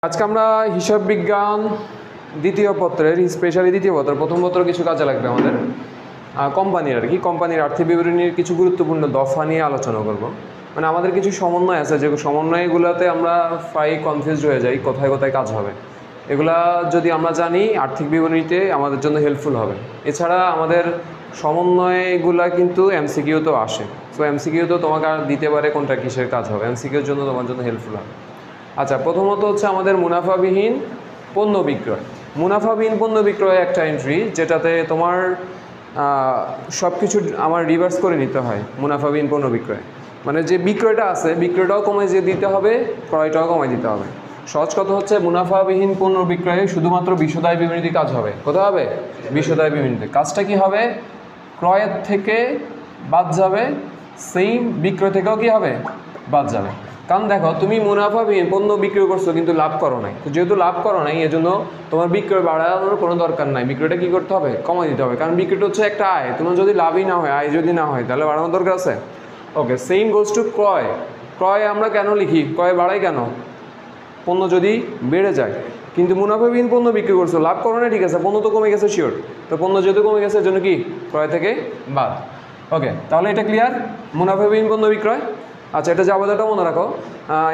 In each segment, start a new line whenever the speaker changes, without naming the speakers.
আজকে আমরা হিসাব বিজ্ঞান দ্বিতীয় পত্রের স্পেশালি দ্বিতীয় পত্র প্রথম পত্র কিছু কাজে লাগবে আমাদের কোম্পানির আর কি কোম্পানির আর্থিক বিবরণীর কিছু গুরুত্বপূর্ণ দফা নিয়ে আলোচনা করব। মানে আমাদের কিছু সমন্বয় আছে যে সমন্বয়গুলোতে আমরা প্রায় কনফিউজড হয়ে যাই কোথায় কোথায় কাজ হবে। এগুলা যদি আমরা জানি আর্থিক বিবরণীতে আমাদের জন্য হেল্পফুল হবে। এছাড়া আমাদের সমন্বয়গুলা কিন্তু এমসিকিউতেও আসে। সো এমসিকিউতেও তোমাকে দিতে পারে কোনটা কিসের কাজ হবে, এমসিকিউর জন্য তোমার জন্য হেল্পফুল হবে। আচ্ছা, প্রথমত হচ্ছে আমাদের মুনাফাবিহীন পণ্য বিক্রয়। মুনাফাবিহীন পণ্য বিক্রয় একটা এন্ট্রি যেটাতে তোমার সব কিছু আমার রিভার্স করে নিতে হয়। মুনাফাবিহীন পণ্য বিক্রয় মানে যে বিক্রয়টা আছে বিক্রয়টাও কমে যে দিতে হবে, ক্রয়টাও কমাই দিতে হবে। সহজ কথা হচ্ছে মুনাফাবিহীন পণ্য বিক্রয়ে শুধুমাত্র বিশদায় বিবৃতি কাজ হবে। কোথায় হবে? বিশদায় বিবৃতি। কাজটা কি হবে? ক্রয়ের থেকে বাদ যাবে, সেম বিক্রয় থেকেও কি হবে? বাদ যাবে। কারণ দেখো, তুমি মুনাফাবিহীন পণ্য বিক্রি করছো কিন্তু লাভ করো নাই। তো যেহেতু লাভ করো নাই, এজন্য তোমার বিক্রয় বাড়ানোর কোনো দরকার নাই। বিক্রয়টা কী করতে হবে? কমাই দিতে হবে। কারণ বিক্রয়টা হচ্ছে একটা আয়। তোমার যদি লাভই না হয়, আয় যদি না হয়, তাহলে বাড়ানোর দরকার আছে। ওকে, সেম গোজ টু ক্রয়। ক্রয় আমরা কেন লিখি? ক্রয় বাড়াই কেন? পণ্য যদি বেড়ে যায়। কিন্তু মুনাফাবিহীন পণ্য বিক্রি করছো, লাভ করো না, ঠিক আছে, পণ্য তো কমে গেছে শিওর। তো পণ্য যেহেতু কমে গেছে, এর জন্য কি ক্রয় থেকে বাদ। ওকে, তাহলে এটা ক্লিয়ার? মুনাফাবিহীন পণ্য বিক্রয়। আচ্ছা, এটা জাবেদাটা মনে রাখো।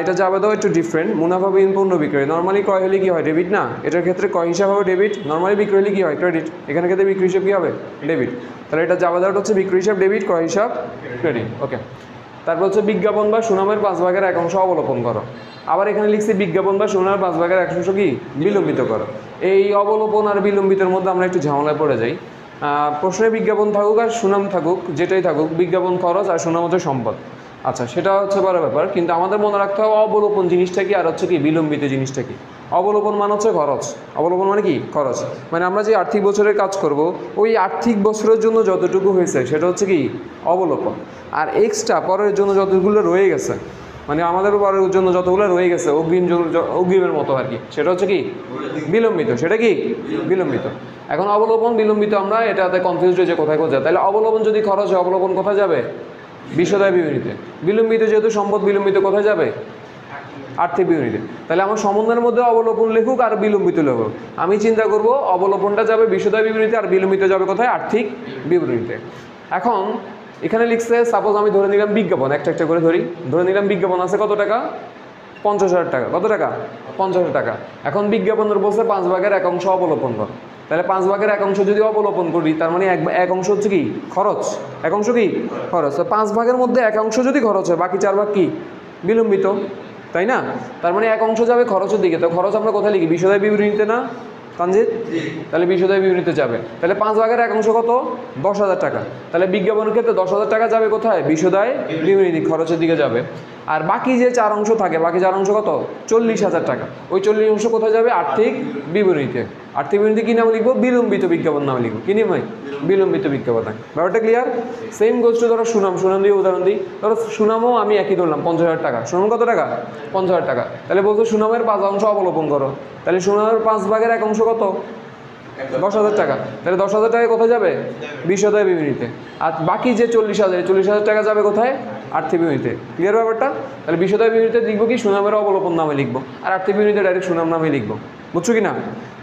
এটা জাবেদাও একটু ডিফারেন্ট। মুনাফাবিহীন পণ্য বিক্রয় নর্মালি ক্রয় হলে কী হয়? ডেবিট না? এটার ক্ষেত্রে ক্রয় হিসাব হবে ডেবিট। নর্মালি বিক্রয় হলে কী হয়? ক্রেডিট। এখানে ক্ষেত্রে বিক্রি হিসাব কী হবে? ডেবিট। তাহলে এটা জাবেদাটা হচ্ছে বিক্রি হিসাব ডেবিট, ক্রয় হিসাব ক্রেডিট। ওকে, তারপর হচ্ছে বিজ্ঞাপন বা সুনামের 5 ভাগের 1 অংশ অবলোপন করো। আবার এখানে লিখছি বিজ্ঞাপন বা সুনামের 5 ভাগের 1 অংশ কি? বিলম্বিত করো। এই অবলোপন আর বিলম্বিতের মধ্যে আমরা একটু ঝামেলায় পড়ে যাই। প্রশ্নে বিজ্ঞাপন থাকুক আর সুনাম থাকুক, যেটাই থাকুক, বিজ্ঞাপন খরচ আর সুনাম হচ্ছে সম্পদ। আচ্ছা, সেটা হচ্ছে বড় ব্যাপার, কিন্তু আমাদের মনে রাখতে হবে অবলোপন জিনিসটা কি আর হচ্ছে কি বিলম্বিত জিনিসটা কি। অবলোপন মানে হচ্ছে খরচ। অবলোপন মানে কি? খরচ। মানে আমরা যে আর্থিক বছরের কাজ করব, ওই আর্থিক বছরের জন্য যতটুকু হয়েছে সেটা হচ্ছে কি অবলোপন। আর এক্সট্রা পরের জন্য যতগুলো রয়ে গেছে, মানে আমাদের পরের জন্য যতগুলো রয়ে গেছে অগ্রিমের মতো আর কি, সেটা হচ্ছে কি বিলম্বিত। সেটা কি বিলম্বিত। এখন অবলোপন বিলম্বিত আমরা এটাতে কনফিউজড হয়ে যে কোথায় কোথায়। তাহলে অবলোপন যদি খরচ হয়, অবলোপন কোথায় যাবে? বিশদায় বিবৃতিতে। বিলম্বিত যেহেতু সম্পদ, বিলম্বিত কোথায় যাবে? আর্থিক বিবৃতিতে। তাহলে আমার সম্বন্ধের মধ্যে অবলোপন লেখুক আর বিলম্বিত লেখুক, আমি চিন্তা করব অবলোপনটা যাবে বিশদায় বিবৃতিতে আর বিলম্বিত যাবে কোথায়? আর্থিক বিবৃতিতে। এখন এখানে লিখছে, সাপোজ আমি ধরে নিলাম বিজ্ঞাপন, একটা একটা করে ধরে নিলাম বিজ্ঞাপন আছে কত টাকা? 50,000 টাকা। কত টাকা? 50,000 টাকা। এখন বিজ্ঞাপনের বলছে 5 ভাগের 1 অংশ অবলোপন কর। তাহলে 5 ভাগের 1 অংশ যদি অবলোপন করি, তার মানে এক অংশ হচ্ছে কি খরচ। 1 অংশ কি খরচ। তো 5 ভাগের মধ্যে 1 অংশ যদি খরচ হয়, বাকি 4 ভাগ কি বিলম্বিত, তাই না? তার মানে 1 অংশ যাবে খরচের দিকে। তো খরচ আমরা কোথায় লিখি? বিশদায় বিবৃতিতে না তানজিদ? তাহলে বিশদায় বিবৃতিতে যাবে। তাহলে 5 ভাগের 1 অংশ কত? 10,000 টাকা। তাহলে বিজ্ঞাপনের ক্ষেত্রে 10,000 টাকা যাবে কোথায়? বিশদায় বিবৃতি, খরচের দিকে যাবে। আর বাকি যে 4 অংশ থাকে, বাকি 4 অংশ কত? 40,000 টাকা। ওই 40 অংশ কোথায় যাবে? আর্থিক বিবৃতিতে। আর্থিক বিবৃতি কী নামে লিখবো? বিলম্বিত বিজ্ঞাপন নামে লিখবো। কী নামে? বিলম্বিত বিজ্ঞাপন। ব্যাপারটা ক্লিয়ার? সেম গোষ্ঠী ধরো সুনাম দিয়ে উদাহরণ দিই। ধরো সুনামও আমি একই ধরলাম 50,000 টাকা। সুনাম কত টাকা? 50,000 টাকা। তাহলে বলছো সুনামের 5 অংশ অবলোপন করো। তাহলে সুনামের 5 ভাগের 1 অংশ কত? 10,000 টাকা। তাহলে 10,000 টাকা কোথায় যাবে? বিশদায় বিবৃতিতে। আর বাকি যে 40,000 টাকা যাবে কোথায়? আর্থিক বিবৃতিতে। ক্লিয়ার ব্যাপারটা? তাহলে বিশদায় বিবৃতিতে লিখবো কি? সুনামের অবলোপন নামে লিখবো। আর আর্থিক বিবৃতিতে ডাইরেক্ট সুনাম নামে লিখবো। বুঝছো কি না?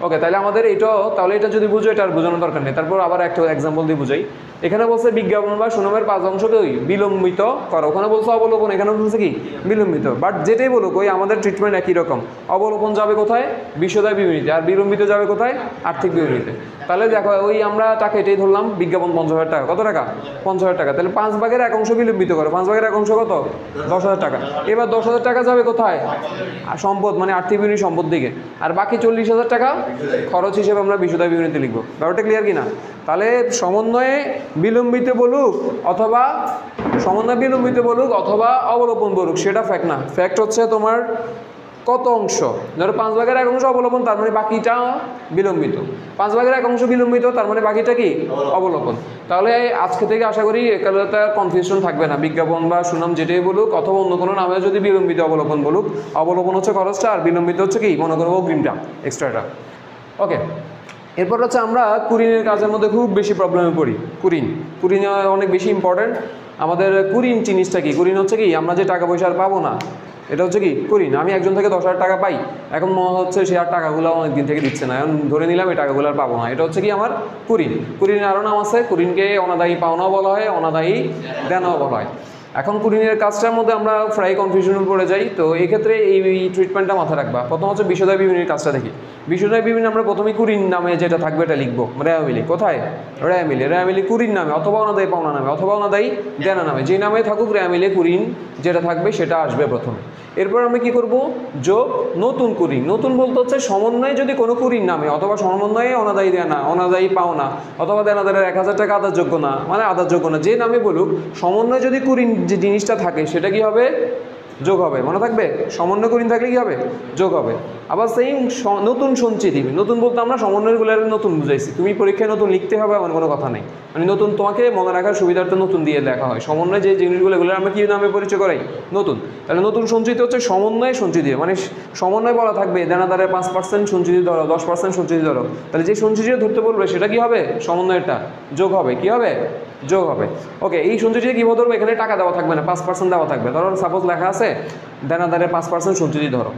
ওকে, তাহলে আমাদের এটাও, তাহলে এটা যদি বুঝো, এটা আর বোঝানোর দরকার নেই। তারপর আবার একটা এক্সাম্পল দিয়ে বুঝাই। এখানে বলছে বিজ্ঞাপন বা সুনামের 5 অংশকেই বিলম্বিত করো। ওখানে বলছে অবলোপন, এখানে বলছে কি বিলম্বিত। বাট যেটাই বলুক, ওই আমাদের ট্রিটমেন্ট একই রকম। অবলোপন যাবে কোথায়? বিশদায় বিবৃতিতে। আর বিলম্বিত যাবে কোথায়? আর্থিক বিবৃতিতে। তাহলে দেখো, ওই আমরা টাকা এটাই ধরলাম, বিজ্ঞাপন 50,000 টাকা। কত টাকা? 50,000 টাকা। তাহলে 5 ভাগের 1 অংশ বিলম্বিত করো। 5 ভাগের 1 অংশ কত? 10,000 টাকা। এবার 10,000 টাকা যাবে কোথায়? সম্পদ, মানে আর্থিক বিবৃতি সম্পদ দিকে। আর বাকি 40,000 টাকা খরচ হিসেবে আমরা বিশদায় বিবৃতিতে লিখবো। ব্যাপারটা ক্লিয়ার কি না? তাহলে সমন্বয়ে বিলম্বিত বলুক অথবা অবলোপন বলুক, সেটা ফ্যাক্ট না। ফ্যাক্ট হচ্ছে তোমার কত অংশ। ধরো 5 ভাগের 1 অংশ অবলোপন, তার মানে বাকিটা বিলম্বিত। 5 ভাগের 1 অংশ বিলম্বিত, তার মানে বাকিটা কি অবলোপন। তাহলে আজকে থেকে আশা করি একালতা কনফিউশন থাকবে না। বিজ্ঞাপন বা সুনাম যেটাই বলুক অথবা অন্য কোনো নামে যদি বিলম্বিত অবলোপন বলুক, অবলোপন হচ্ছে খরচটা আর বিলম্বিত হচ্ছে কি মনে করবো অগ্রিমটা, এক্সট্রাটা। ওকে, এরপর হচ্ছে আমরা কুরিনের কাজের মধ্যে খুব বেশি প্রবলেমে পড়ি। কুরিন অনেক বেশি ইম্পর্টেন্ট। আমাদের কুরিন জিনিসটা কি? কুরিন হচ্ছে কি আমরা যে টাকা পয়সা আর পাবো না, এটা হচ্ছে কি কুরিন। আমি একজন থেকে 10,000 টাকা পাই, এখন মনে হচ্ছে সে আর টাকাগুলো অনেক দিন থেকে দিচ্ছে না, এখন ধরে নিলাম এই টাকাগুলো আর পাবো না, এটা হচ্ছে কি আমার কুরিন। কুরিনের আরও নাম আছে, কুরিনকে অনাদায়ী পাওনাও বলা হয়, অনাদায়ী দেনাও বলা হয়। এখন কুরিনের কাজটার মধ্যে আমরা প্রায় কনফিউশনে পড়ে যাই, তো এই ক্ষেত্রে এই ট্রিটমেন্টটা মাথায় রাখবা। প্রথম হচ্ছে বিষয়দায় বিবরণীর কাজটা দেখি। বিষয়দায় বিবরণী আমরা প্রথমেই কুরিন নামে যেটা থাকবে এটা লিখবো, রেয়ামিলি। কোথায়? রেয়ামিলি। রেয়ামিলি কুরিন নামে অথবা অনাদায়ী পাওনা নামে অথবা অনাদায়ী দেনা নামে, যে নামে থাকুক রেয়ামিলি কুরিন যেটা থাকবে সেটা আসবে প্রথমে। এরপর আমরা কি করব? যোগ নতুন কুরিন। নতুন বলতে হচ্ছে সমন্বয়ে যদি কোনো কুরিন নামে অথবা সমন্বয়ে অনাদায়ী দেনা, অনাদায়ী পাওনা অথবা দেনাদারের 1,000 টাকা আদারযোগ্য না, মানে আদারযোগ্য না, যে নামে বলুক, সমন্বয়ে যদি কুরিন যে জিনিসটা থাকে সেটা কি হবে? যোগ হবে। মনে থাকবে, সমন্বয় কুরিন থাকলে কি হবে? যোগ হবে। আবার সেই নতুন সঞ্চিতি, নতুন বলতে আমরা সমন্বয়গুলো নতুন বুঝাইছি, তুমি পরীক্ষায় নতুন লিখতে হবে এমন কোনো কথা নেই, মানে নতুন তোমাকে মনে রাখার সুবিধার্থে নতুন দিয়ে লেখা হয়। সমন্বয় যে জিনিসগুলো এগুলো আমরা কী নামে পরিচয় করাই? নতুন। তাহলে নতুন সঞ্চিতি হচ্ছে সমন্বয় সঞ্চিতি, মানে সমন্বয় বলা থাকবে দেনাদারের 5% সঞ্চিতি ধরো, 10% সঞ্চিতি ধরো, তাহলে যে সঞ্চিতিটা ধরতে বলবে সেটা কি হবে? সমন্বয়টা যোগ হবে। কি হবে? যোগ হবে। ওকে, এই সঞ্চিতিতে কী ধরবো? এখানে টাকা দেওয়া থাকবে না, 5% দেওয়া থাকবে। ধরো সাপোজ লেখা আছে দেনাদারের 5% সঞ্চিতি ধরো,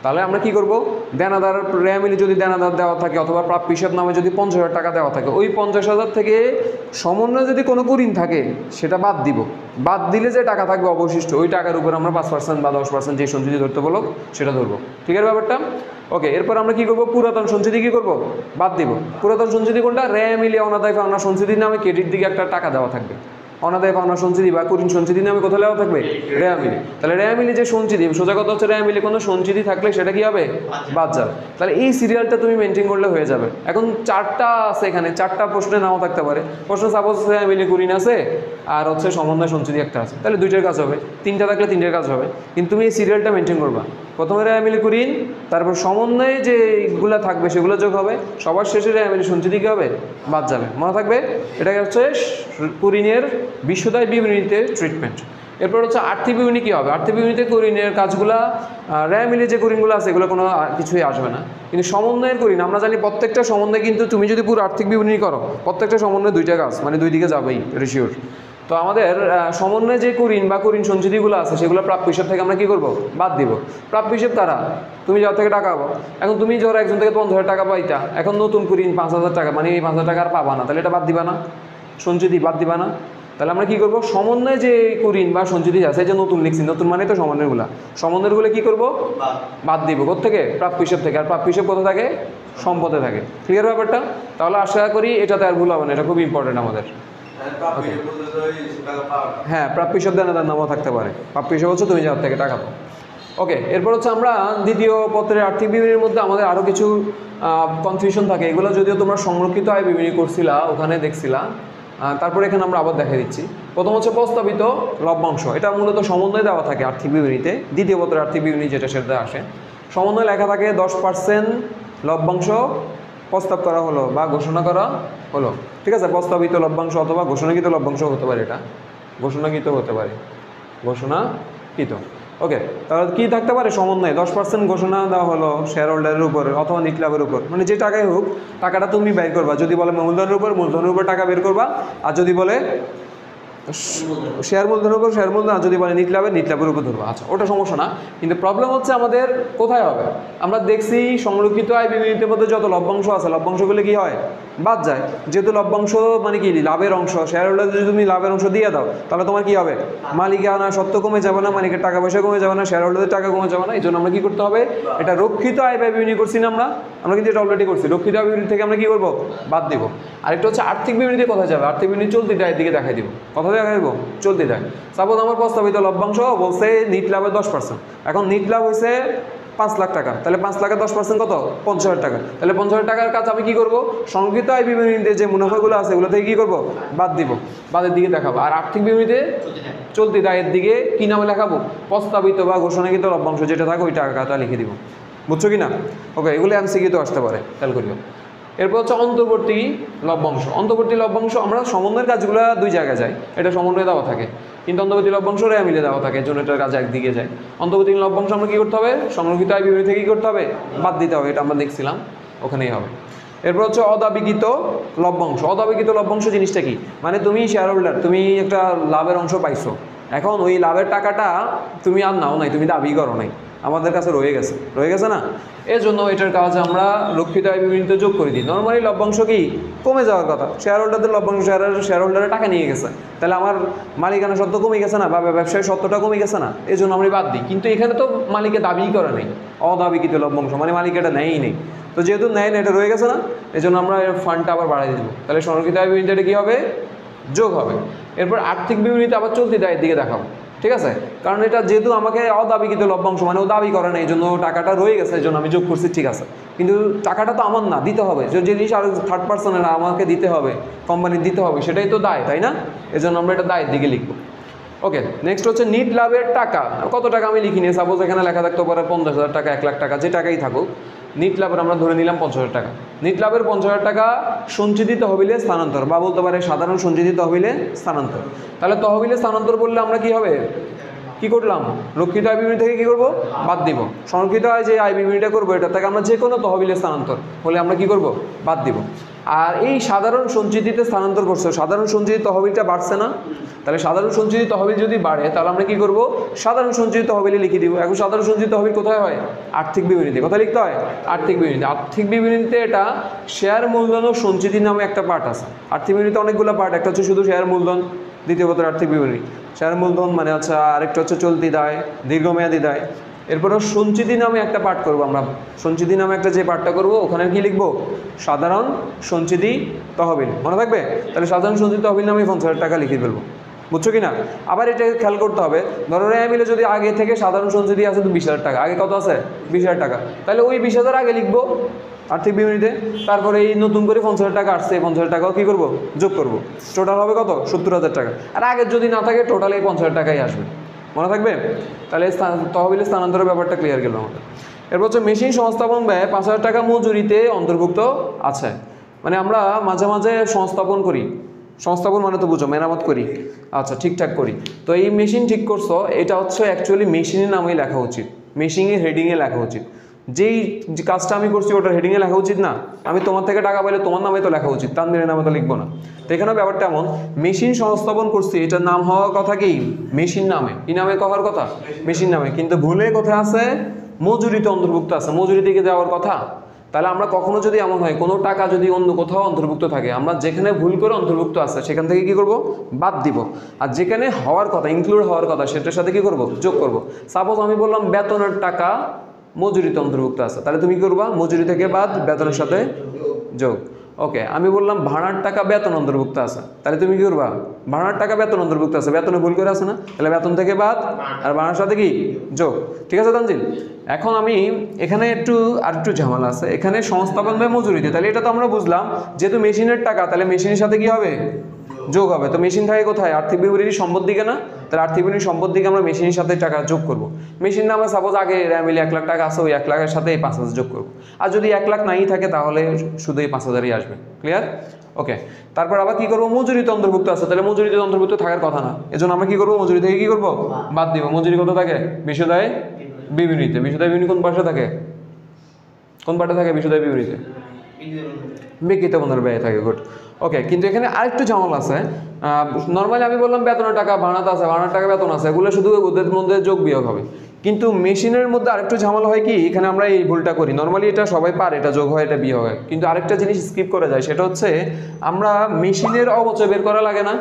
তাহলে আমরা কি করব? দেনাদার রেয়ামিলি যদি দেনাদার দেওয়া থাকে অথবা প্রাপ্য হিসাব নামে যদি 50,000 টাকা দেওয়া থাকে, ওই 50,000 থেকে সমন্বয়ে যদি কোনো কুরিন থাকে সেটা বাদ দিব। বাদ দিলে যে টাকা থাকবে অবশিষ্ট, ওই টাকার উপর আমরা 5% বা 10% যে সঞ্চিতি ধরতে বলো সেটা ধরবো। ঠিক আছে ব্যাপারটা? ওকে, এরপর আমরা কি করব? পুরাতন সঞ্চিতি কি করব? বাদ দিব। পুরাতন সঞ্চিতি কোনটা? রেয়ামিলি অনাদায়ী পাওনা সঞ্চিতির নামে ক্রেডিট দিকে একটা টাকা দেওয়া থাকবে। অনাদায়ী পাওনা সঞ্চিতি বা কুরিন সঞ্চিতি নামে কোথায় দেওয়া থাকবে? রেয়ামিলি। তাহলে রেয়ামিলি যে সঞ্চিতি, সোজা কথা হচ্ছে রেয়ামিলি কোনো সঞ্চিতি থাকলে সেটা কি হবে? বাদ যাবে। তাহলে এই সিরিয়ালটা তুমি মেনটেন করলে হয়ে যাবে। এখন 4টা আছে এখানে, 4টা প্রশ্নে নাও থাকতে পারে। প্রশ্ন সাপোজ রেয়ামিলি কুরিন আছে আর হচ্ছে সমন্বয় সঞ্চিতি একটা আছে, তাহলে 2টার কাজ হবে। 3টা থাকলে 3টার কাজ হবে, কিন্তু তুমি এই সিরিয়ালটা মেনটেন করবা। প্রথমে রেয়ামিলি কুরিন, তারপর সমন্বয়ে যেগুলো থাকবে সেগুলো যোগ হবে, সবার শেষে রেয়ামিলি সঞ্চিতি কী হবে? বাদ যাবে। মনে থাকবে, এটা হচ্ছে কুরিনের বিশ্বদায় বিবরণীতে ট্রিটমেন্ট। এরপর হচ্ছে আর্থিক বিবরণী কী হবে? আর্থিক বিবরণীতে কুরিনের কাজগুলো রেয়ামিলি যে কুরিনগুলো আছে এগুলো কোনো কিছুই আসবে না, কিন্তু সমন্বয়ের কুরিন আমরা জানি প্রত্যেকটা সমন্বয়, কিন্তু তুমি যদি পুরো আর্থিক বিবরণী করো প্রত্যেকটা সমন্বয়ে 2টা কাজ, মানে 2 দিকে যাবেই রেশিওর। তো আমাদের সমন্বয়ে যে কুরিন বা কুরিন সঞ্চিতিগুলো আছে সেগুলো প্রাপ্য হিসাব থেকে আমরা কী করবো? বাদ দিব। প্রাপ্য হিসাব কারা? তুমি যার থেকে টাকা পাবো। এখন তুমি ধরো একজন থেকে 50,000 টাকা পাইতা, এখন নতুন কুরিন 5,000 টাকা, মানে এই 5,000 টাকা আর পাবা না, তাহলে এটা বাদ দিবা না? সঞ্চিতি বাদ দিবা না? তাহলে আমরা কী করবো? সমন্বয়ে যে কুরিন বা সঞ্চিতি আছে, যে নতুন লিখছি, নতুন মানে তো সমন্বয়গুলো, সমন্বয়গুলো কী করবো? বাদ দিব। কোত্থেকে? প্রাপ্য হিসাব থেকে। আর প্রাপ্য হিসাব কোথায় থাকে? সম্পদে থাকে। ক্লিয়ার ব্যাপারটা? তাহলে আশা করি এটাতে আর ভুল হবে না, এটা খুব ইম্পর্টেন্ট আমাদের। হ্যাঁ, প্রাপ্য হিসাব দেনাদার নামও থাকতে পারে। প্রাপ্য হিসাব হচ্ছে তুমি যার থেকে টাকা পাও। ওকে, এরপর হচ্ছে আমরা দ্বিতীয় পত্রের আর্থিক বিবরণীর মধ্যে আমাদের আরও কিছু কনফিউশন থাকে, এগুলো যদিও তোমরা সংরক্ষিত আয় বিবরণী করছিলা, ওখানে দেখছিলা, তারপরে এখানে আমরা আবার দেখা দিচ্ছি। প্রথম হচ্ছে প্রস্তাবিত লভ্যাংশ, এটা মূলত সমন্বয় দেওয়া থাকে আর্থিক বিবরণীতে। দ্বিতীয় পত্রের আর্থিক বিবরণী যেটা সেটা আসে, সমন্বয় লেখা থাকে 10% লভ্যাংশ প্রস্তাব করা হলো বা ঘোষণা করা হলো। ঠিক আছে, প্রস্তাবিত লভ্যাংশ অথবা ঘোষণাকৃত লভ্যাংশ হতে পারে, এটা ঘোষণাকৃত হতে পারে, ঘোষণাকৃত। ওকে, তাহলে কী থাকতে পারে? সমন্বয়ে 10% ঘোষণা দেওয়া হলো শেয়ার হোল্ডারের উপর অথবা নিট লাভের উপর, মানে যে টাকাই হোক টাকাটা তুমি বের করবা। যদি বলে মূলধনের উপর, মূলধনের উপর টাকা বের করবা, আর যদি বলে শেয়ার মূলধনের উপর শেয়ার মূলধন, আর যদি বলে নিট লাভের উপর ধরবো। আচ্ছা, ওটা সমস্যা না, কিন্তু প্রবলেম হচ্ছে আমাদের কোথায় হবে? আমরা দেখছি সংরক্ষিত আয় বিবরণীর মধ্যে যত লভ্যাংশ আছে, লভ্যাংশগুলো কি হয়? বাদ যায়। যেহেতু লভ্যাংশ মানে কি? লাভের অংশ। শেয়ার হোল্ডার যদি তুমি লাভের অংশ দিয়ে দাও তাহলে তোমার কি হবে? মালিকানা সত্ত্ব কমে যাবে না, মালিকের টাকা পয়সা কমে যাবে না, শেয়ার হোল্ডারের টাকা কমে যাবে না। এই জন্য আমরা কী করতে হবে? এটা রক্ষিত আয় ব্যয় বিবরণী করছি না আমরা কিন্তু এটা অলরেডি করছি। রক্ষিত আয় বিবরণী থেকে আমরা কী করবো? বাদ দিব। আরেকটা হচ্ছে আর্থিক বিবরণীতে কোথায় যাবে? আর্থিক বিবরণী চলতি দায়ের দিকে দেখাই দিব। কোথায় দেখাই দিব? চলতি দায়। সাপোজ আমার প্রস্তাবিত লভ্যাংশ বলছে নিট লাভের 10%, এখন নিট লাভ হয়েছে 5 লাখ টাকা, তাহলে 5 লাখের 10% কত? 50,000 টাকা। তাহলে 50,000 টাকার কাজ আমি কী করবো? সংরক্ষিত আয় বিবরণীতে যে মুনাফাগুলো আছে এগুলো থেকে কী করবো? বাদ দিব, বাদের দিকে দেখাবো। আর আর্থিক বিবরণীতে চলতি দায়ের দিকে কী নামে লেখাবো? প্রস্তাবিত বা ঘোষণাকৃত লভ্যাংশ যেটা থাকে ওই টাকাটা লিখে দিব। বুঝছো কি না? ওকে, এগুলো এমসিকিউতে আসতে পারে, খেয়াল করিও। এরপর হচ্ছে অন্তর্বর্তী লভ্যাংশ। অন্তর্বর্তী লভ্যাংশ আমরা সমন্বয়ের কাজগুলো 2 জায়গায় যায়, এটা সমন্বয়ে দেওয়া থাকে, কিন্তু অন্তর্বর্তী লভ্যাংশ রেয়ামিলে দেওয়া থাকে, জন্য এটার কাজ একদিকে যায়। অন্তর্বর্তী লভ্যাংশ আমরা কী করতে হবে? সংরক্ষিত আয় বিবরণী থেকে কী করতে হবে? বাদ দিতে হবে, এটা আমরা দেখছিলাম, ওখানেই হবে। এরপর হচ্ছে অদাবিকৃত লভ্যাংশ। অদাবিকৃত লভ্যাংশ জিনিসটা কি? মানে তুমি শেয়ার হোল্ডার, তুমি একটা লাভের অংশ পাইছো, এখন ওই লাভের টাকাটা তুমি আর নাও নাই, তুমি দাবি করো নাই, আমাদের কাছে রয়ে গেছে না, এর জন্য এটার কাজ আমরা রক্ষিত আয় বিবরণীতে যোগ করে দিই। নর্মালি লভ্যাংশ কি কমে যাওয়ার কথা, শেয়ার হোল্ডারদের লভ্যাংশ, শেয়ার হোল্ডারে টাকা নিয়ে গেছে, তাহলে আমার মালিকানা সত্ত্ব কমে গেছে না, বা ব্যবসায়ী সত্ত্বটা কমে গেছে না, এই জন্য আমরা বাদ দিই। কিন্তু এখানে তো মালিকে দাবি করে নেই, অদাবিকৃত লভ্যাংশ মানে মালিক এটা নেয়ই নেই, তো যেহেতু নেয় না, এটা রয়ে গেছে না, এই জন্য আমরা ফান্ডটা আবার বাড়াই দেবো। তাহলে সংরক্ষিত আয় বিবরণীতে কী হবে, যোগ হবে। এরপর আর্থিক বিবরণীতে আবার চলতি দায়ের দিকে দেখাবো, ঠিক আছে, কারণ এটা যেহেতু আমাকে অদাবিকৃত লভ্যাংশ মানে ও দাবি করে না, এই জন্য টাকাটা রয়ে গেছে, এই জন্য আমি যোগ করছি, ঠিক আছে, কিন্তু টাকাটা তো আমার না, দিতে হবে, যে জিনিস আর থার্ড পার্সনের আমাকে দিতে হবে, কোম্পানির দিতে হবে, সেটাই তো দায়, তাই না, এই জন্য আমরা এটা দায়ের দিকে লিখবো। ওকে, নেক্সট হচ্ছে নিট লাভের টাকা, কত টাকা আমি লিখিনি, সাপোজ এখানে লেখা থাকতে পারে 50,000 টাকা, 1 লাখ টাকা, যে টাকাই থাকুক, নিট লাভের আমরা ধরে নিলাম 50,000 টাকা। নিট লাভের 50,000 টাকা সঞ্চিত তহবিলে স্থানান্তর, বা বলতে পারে সাধারণ সঞ্চিত তহবিলে স্থানান্তর। তাহলে তহবিলে স্থানান্তর বললে আমরা কি হবে, কি করলাম, রক্ষিত আয় বিবরণী থেকে কি করব, বাদ দিব। সংরক্ষিত আয় যে আয় বিবরণীটা করবো, এটা থেকে আমরা যে কোনো তহবিলে স্থানান্তর হলে আমরা কি করব, বাদ দিব। আর এই সাধারণ সঞ্চিতিতে স্থানান্তর করছে, সাধারণ সঞ্চিত তহবিলটা বাড়ছে না, তাহলে সাধারণ সঞ্চিত তহবিল যদি বাড়ে, তাহলে আমরা কি করব, সাধারণ সঞ্চিত তহবিলে লিখে দিব। এখন সাধারণ সঞ্চিত তহবিল কোথায় হয়, আর্থিক বিবরণীতে, কোথায় লিখতে হয়, আর্থিক বিবরণীতে। আর্থিক বিবরণীতে এটা শেয়ার মূলধন ও সঞ্চিতি নামে একটা পার্ট আছে। আর্থিক বিবরণীতে অনেকগুলো পার্ট, একটা হচ্ছে শুধু শেয়ার মূলধন, দ্বিতীয় পত্রের আর্থিক বিবরণী, শেয়ার মূলধন মানে হচ্ছে, আরেকটা হচ্ছে চলতি দায়, দীর্ঘমেয়াদী দায়। এরপরে সঞ্চিতি নামে একটা পার্ট করবো আমরা, সঞ্চিতি নামে একটা যে পার্টটা করবো, ওখানে কি লিখবো, সাধারণ সঞ্চিতি তহবিল, মনে থাকবে। তাহলে সাধারণ সঞ্চিতি তহবিল নামে 50,000 টাকা লিখে ফেলবো, বুঝছো কি না। আবার এটা খেয়াল করতে হবে, ধরো রেয়া মিলে যদি আগে থেকে সাধারণ সঞ্চিতি আছে তো 20,000 টাকা, আগে কত আছে 20,000 টাকা, তাহলে ওই 20,000 আগে লিখবো আর্থিক বিবরণীতে। তারপরে এই নতুন করে 50,000 টাকা আসছে, এই 50,000 টাকাও কী করবো, যোগ করবো, টোটাল হবে কত, 70,000 টাকা। আর আগের যদি না থাকে, টোটাল এই 50,000 টাকাই আসবে, মনে থাকবে। তাহলে তহবিলের স্থানান্তরের ব্যাপারটা ক্লিয়ার গেল আমাদের। এরপর হচ্ছে মেশিন সংস্থাপন ব্যয় 5,000 টাকা মজুরিতে অন্তর্ভুক্ত আছে। মানে আমরা মাঝে মাঝে সংস্থাপন করি, সংস্থাপন মানে তো বুঝো, মেরামত করি, আচ্ছা ঠিকঠাক করি। তো এই মেশিন ঠিক করছো, এটা হচ্ছে অ্যাকচুয়ালি মেশিনের নামেই লেখা উচিত, মেশিনের হেডিংয়ে লেখা উচিত। যেই কাজটা আমি করছি ওটার হেডিংয়ে লেখা উচিত না, আমি তোমার থেকে টাকা পাইলে তোমার নামে তো লেখা উচিত, তানভীরের নামে তো লিখবো না। তো এখানেও ব্যাপারটা এমন, মেশিন সংস্থাপন করছি, এটার নাম হওয়ার কথা কি, মেশিন নামে, কি নামে করার কথা, মেশিন নামে, কিন্তু ভুলে কোথায় আছে, মজুরিতে অন্তর্ভুক্ত আছে, মজুরি থেকে যাওয়ার কথা। তাহলে আমরা কখনো যদি এমন হয়, কোনো টাকা যদি অন্য কোথাও অন্তর্ভুক্ত থাকে, আমরা যেখানে ভুল করে অন্তর্ভুক্ত আছে সেখান থেকে কি করব, বাদ দিব। আর যেখানে হওয়ার কথা, ইনক্লুড হওয়ার কথা, সেটার সাথে কি করব, যোগ করব। সাপোজ আমি বললাম বেতনের টাকা মজুরিতে অন্তর্ভুক্ত আছে, তাহলে তুমি কি করবা, মজুরি থেকে বাদ, বেতনের সাথে যোগ। ওকে, আমি বললাম ভাড়ার টাকা বেতন অন্তর্ভুক্ত আছে, তাহলে তুমি কি করবা, ভাড়ার টাকা বেতন অন্তর্ভুক্ত আছে, বেতনে ভুল করে আছে না, তাহলে বেতন থেকে বাদ, আর ভাড়ার সাথে কি যোগ। ঠিক আছে তানজিল। এখন আমি এখানে আরেকটু ঝামেলা আছে, এখানে সংস্থাপন ব্যয় মজুরিতে, তাহলে এটা তো আমরা বুঝলাম, যেহেতু মেশিনের টাকা, তাহলে মেশিনের সাথে কি হবে, যোগ হবে। তো মেশিন থাকে কোথায়, আর্থিক বিবরণী সম্পদ দিকে না, তাহলে আর্থিক বিবরণী সম্পদ দিকে আমরা মেশিনের সাথে টাকা যোগ করব। মেশিন নামে সাপোজ আগে রেয়া মিলে 1 লাখ টাকা আছে, ওই 1 লাখের সাথে এই 5,000 যোগ করব। আর যদি 1 লাখ নাই থাকে, তাহলে শুধু এই 5,000ই আসবে, ক্লিয়ার। ওকে, তারপর আবার কি করবো, মজুরিতে অন্তর্ভুক্ত আছে, তাহলে মজুরিতে অন্তর্ভুক্ত থাকার কথা না, এজন্য আমরা কি করবো, মজুরি থেকে কি করবো, বাদ দিব। মজুরি কত থাকে, বিশদায় বিবরণীতে, বিশদায় বিবরণী কোন পাশে থাকে, কোন পার্টে থাকে, বিশদায় বিবরণীতে বিকৃত পণ্যের ব্যয় থাকে, গুড। ওকে, কিন্তু এখানে আরেকটু ঝামেলা আছে। নর্মালি আমি বললাম বেতনের টাকা ভাড়াতে আছে, ভাড়ার টাকা বেতন আছে, এগুলো শুধু ওদের মধ্যে যোগ বিয়োগ হবে। কিন্তু মেশিনের মধ্যে আরেকটু ঝামেলা হয় কি, এখানে আমরা এই ভুলটা করি, নর্মালি এটা সবাই পারে, এটা যোগ হয়, এটা বিয়োগ হয়, কিন্তু আরেকটা জিনিস স্কিপ করে যায়, সেটা হচ্ছে আমরা মেশিনের অবচয় বের করা লাগে না।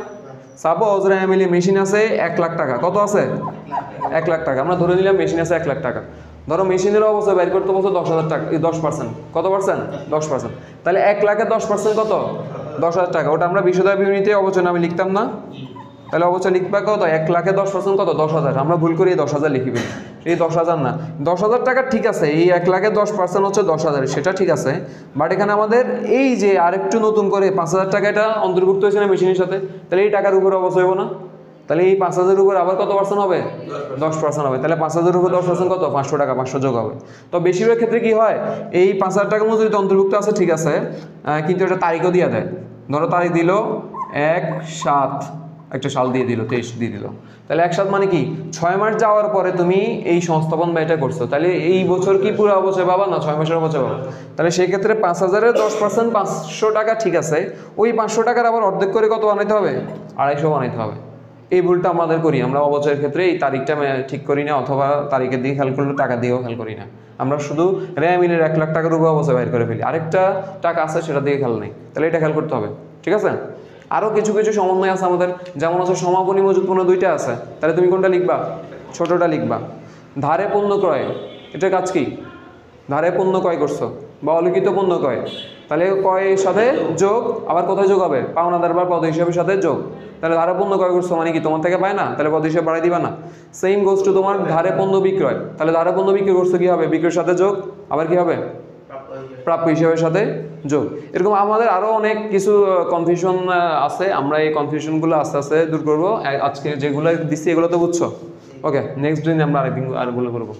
সাপোজ রেমিলি মেশিন আছে 1 লাখ টাকা, কত আছে 1 লাখ টাকা, আমরা ধরে নিলাম মেশিন আছে 1 লাখ টাকা। ধরো মেশিনের অবস্থা বের করতে বলছো 10,000 টাকা, 10%, কত পার্সেন্ট, 10%, তাহলে 1 লাখের 10% কত, 10,000 টাকা। ওটা আমরা বিশদায় বিবরণীতে অবচয় আমি লিখতাম না, তাহলে অবচয় লিখবা কত, 1 লাখের 10% কত, 10,000। আমরা ভুল করে এই 10,000 লিখিবি, এই 10,000 না, 10,000 টাকা ঠিক আছে, এই 1 লাখের 10% হচ্ছে 10,000, সেটা ঠিক আছে। বাট এখানে আমাদের এই যে আরেকটু নতুন করে 5,000 টাকা এটা অন্তর্ভুক্ত হয়েছে না মেশিনের সাথে, তাহলে এই টাকার উপরে অবচয় হবো না, তাহলে এই 5,000 উপর আবার কত পার্সেন্ট হবে, 10% হবে। তাহলে 5,000 উপর 10% কত, 500 টাকা, 500 যোগ হবে। তো বেশিরভাগ ক্ষেত্রে কি হয়, এই 5,000 টাকা মজুরিতে অন্তর্ভুক্ত আছে ঠিক আছে, কিন্তু এটা তারিখও দিয়ে দেয়। ধরো তারিখ দিল 1/7, একটা সাল দিয়ে দিল, 23 দিয়ে দিল, তাহলে 1/7 মানে কি 6 মাস যাওয়ার পরে তুমি এই সংস্থাপন ব্যয়টা করছো, তাহলে এই বছর কি পুরো অবচয় পাবা না 6 মাসের অবচয় পাবা। তাহলে সেই ক্ষেত্রে 5,000-এর 10% 500 টাকা ঠিক আছে, ওই 500 টাকার আবার অর্ধেক করে কত বানাইতে হবে, 250 বানাইতে হবে। এই ভুলটা আমাদের করি, আমরা অবচয়ের ক্ষেত্রে এই তারিখটা ঠিক করি না, অথবা তারিখের দিকে খেয়াল করলে টাকা দিয়েও খেয়াল করি না। আমরা শুধু রেয়ামিনের 1 লাখ টাকার উপরে অবচয় বাইর করে ফেলি, আরেকটা টাকা আছে সেটা দিকে খেয়াল নেই, তাহলে এটা খেয়াল করতে হবে। ঠিক আছে, আরও কিছু কিছু সমন্বয় আছে আমাদের, যেমন হচ্ছে সমাপনী মজুত পণ্য 2টা আছে, তাহলে তুমি কোনটা লিখবা? ছোটটা লিখবা। ধারে পণ্য ক্রয়, এটার কাজ কি? ধারে পণ্য ক্রয় করছো বা অলিখিত পণ্য ক্রয়, তাহলে ক্রয়ের সাথে যোগ, আবার কোথায় যোগ হবে? পাওনাদার বা পদ হিসাবের সাথে যোগ। তাহলে ধারে পণ্য ক্রয় করছো মানে কি তোমার থেকে পায় না, তাহলে পদ হিসাবে বাড়াই দিবা না। সেম গোজ টু তোমার ধারে পণ্য বিক্রয়, তাহলে ধারে পণ্য বিক্রি করছো কি হবে? বিক্রয়ের সাথে যোগ, আবার কি হবে? প্রাপ্য হিসাবের সাথে যোগ। এরকম আমাদের আরও অনেক কিছু কনফিউশন আছে, আমরা এই কনফিউশনগুলো আস্তে আস্তে দূর করবো। আজকে যেগুলো দিচ্ছি এগুলো তো বুঝছো। ওকে, নেক্সট দিন আমরা আরেকদিন আরগুলো করবো।